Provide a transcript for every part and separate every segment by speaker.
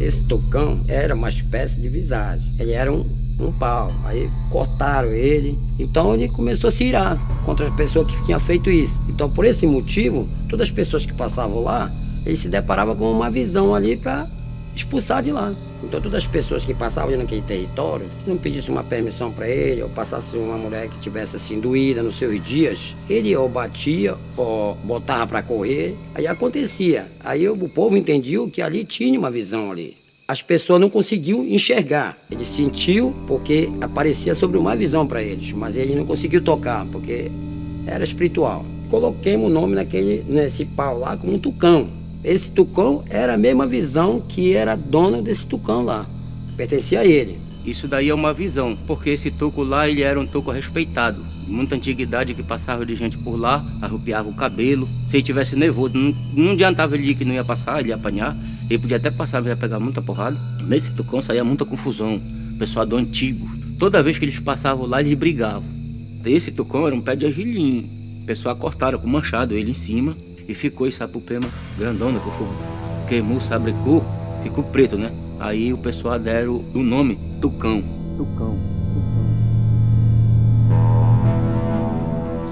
Speaker 1: Esse Tucão era uma espécie de visagem. Ele era um pau. Aí cortaram ele. Então ele começou a se irar contra a pessoa que tinha feito isso. Então, por esse motivo, todas as pessoas que passavam lá, ele se deparava com uma visão ali para expulsar de lá. Então, todas as pessoas que passavam ali naquele território, se não pedisse uma permissão para ele, ou passasse uma mulher que tivesse assim doída nos seus dias, ele ou batia ou botava para correr. Aí acontecia. Aí o povo entendia que ali tinha uma visão ali. As pessoas não conseguiam enxergar. Ele sentiu porque aparecia sobre uma visão para eles, mas ele não conseguiu tocar porque era espiritual. Coloquemos o nome nesse pau lá como um Tucão. Esse Tucão era a mesma visão que era dona desse Tucão lá. Pertencia a ele.
Speaker 2: Isso daí é uma visão, porque esse tuco lá, ele era um tuco respeitado. Muita antiguidade que passava de gente por lá, arrupiava o cabelo. Se ele tivesse nervoso, não adiantava ele ir que não ia passar, ele ia apanhar. Ele podia até passar, mas ia pegar muita porrada. Nesse Tucão saía muita confusão. Pessoal do antigo. Toda vez que eles passavam lá, eles brigavam. Esse Tucão era um pé de agilim. O pessoal cortaram com machado ele em cima. E ficou esse sapupema grandona que o fogo queimou, sabrecou, ficou preto, né? Aí o pessoal deram o nome Tucão.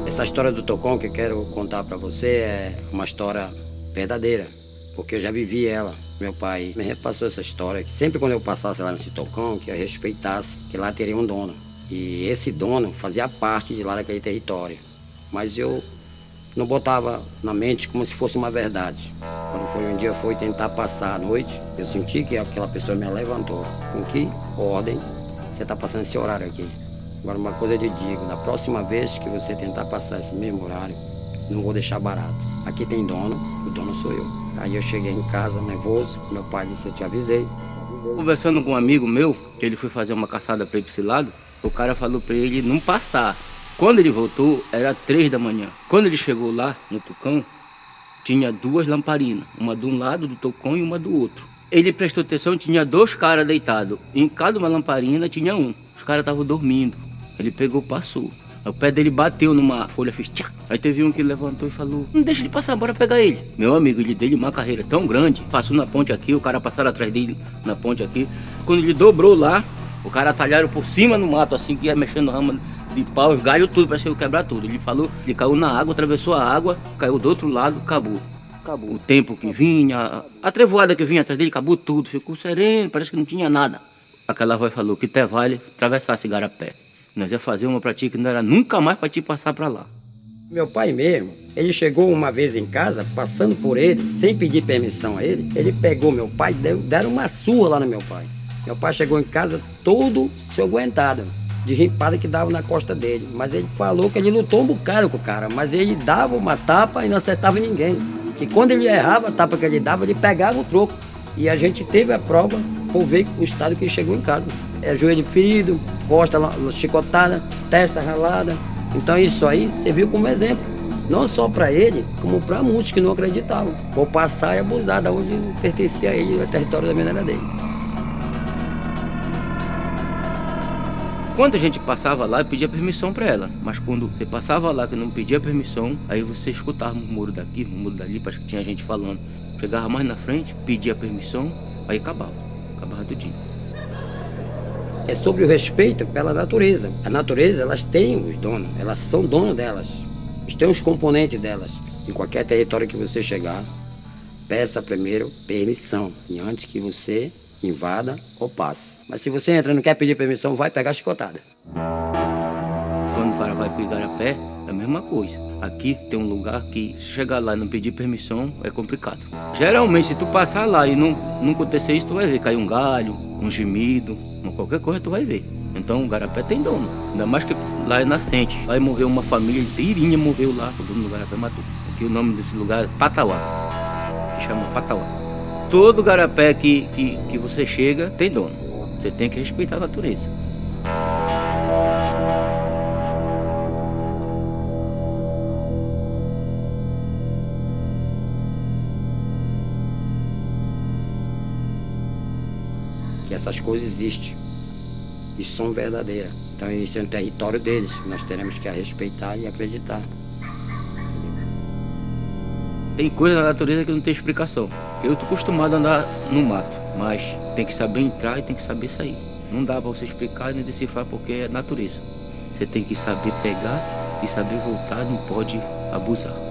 Speaker 1: Essa história do Tucão que eu quero contar para você é uma história verdadeira, porque eu já vivi ela. Meu pai me repassou essa história, que sempre quando eu passasse lá nesse Tucão, que eu respeitasse, que lá teria um dono. E esse dono fazia parte de lá daquele território. Mas eu não botava na mente como se fosse uma verdade. Quando foi um dia foi tentar passar a noite, eu senti que aquela pessoa me levantou. Com que ordem você está passando esse horário aqui? Agora uma coisa eu te digo, da próxima vez que você tentar passar esse mesmo horário, não vou deixar barato. Aqui tem dono, o dono sou eu. Aí eu cheguei em casa nervoso, meu pai disse, eu te avisei.
Speaker 2: Conversando com um amigo meu, que ele foi fazer uma caçada para ir para esse lado, o cara falou para ele não passar. Quando ele voltou, era 3 da manhã. Quando ele chegou lá, no Tucão, tinha 2 lamparinas. Uma de um lado do Tucão e uma do outro. Ele prestou atenção, tinha 2 caras deitados. Em cada uma lamparina tinha um. Os caras estavam dormindo. Ele pegou, passou. O pé dele bateu numa folha, fez tchac. Aí teve um que levantou e falou, não deixa ele passar, bora pegar ele. Meu amigo, ele deu uma carreira tão grande. Passou na ponte aqui, o cara passaram atrás dele na ponte aqui. Quando ele dobrou lá, o cara atalharam por cima no mato, assim, que ia mexendo rama de pau, os galhos, tudo, parecia que ia quebrar tudo. Ele falou, ele caiu na água, atravessou a água, caiu do outro lado, acabou. O tempo que vinha, a trevoada que vinha atrás dele, acabou tudo, ficou sereno, parece que não tinha nada. Aquela voz falou que até vale atravessar esse garapé. Nós ia fazer uma pra ti que não era nunca mais pra ti passar pra lá.
Speaker 1: Meu pai mesmo, ele chegou uma vez em casa, passando por ele, sem pedir permissão a ele pegou meu pai, deram uma surra lá no meu pai. Meu pai chegou em casa todo se aguentado, de rimpada que dava na costa dele. Mas ele falou que ele lutou um bocado com o cara, mas ele dava uma tapa e não acertava ninguém. Que quando ele errava a tapa que ele dava, ele pegava o troco. E a gente teve a prova por ver o estado que ele chegou em casa. É joelho ferido, costa chicotada, testa ralada. Então isso aí serviu como exemplo. Não só para ele, como para muitos que não acreditavam. Vou passar e abusar da onde pertencia a ele, o território da minéria dele.
Speaker 2: Quando a gente passava lá, eu pedia permissão para ela. Mas quando você passava lá que não pedia permissão, aí você escutava murmúrio daqui, murmúrio dali, parece que tinha gente falando. Chegava mais na frente, pedia permissão, aí acabava tudinho.
Speaker 1: É sobre o respeito pela natureza. A natureza, elas têm os donos, elas são donas delas. Eles têm os componentes delas. Em qualquer território que você chegar, peça primeiro permissão, e antes que você invada ou passe. Mas se você entra e não quer pedir permissão, vai pegar chicotada.
Speaker 2: Quando o cara vai pro igarapé, é a mesma coisa. Aqui tem um lugar que se chegar lá e não pedir permissão, é complicado. Geralmente, se tu passar lá e não acontecer isso, tu vai ver cair um galho, um gemido, qualquer coisa tu vai ver. Então o igarapé tem dono. Ainda mais que lá é nascente. Lá morreu uma família inteirinha, morreu lá. O dono do igarapé matou. Aqui o nome desse lugar é Patauá, que chama Patauá. Todo igarapé que você chega tem dono. Você tem que respeitar a natureza.
Speaker 1: Que essas coisas existem e são verdadeiras. Então isso é um território deles, nós teremos que respeitar e acreditar.
Speaker 2: Tem coisa na natureza que não tem explicação. Eu tô acostumado a andar no mato. Mas tem que saber entrar e tem que saber sair. Não dá para você explicar nem decifrar porque é natureza. Você tem que saber pegar e saber voltar, não pode abusar.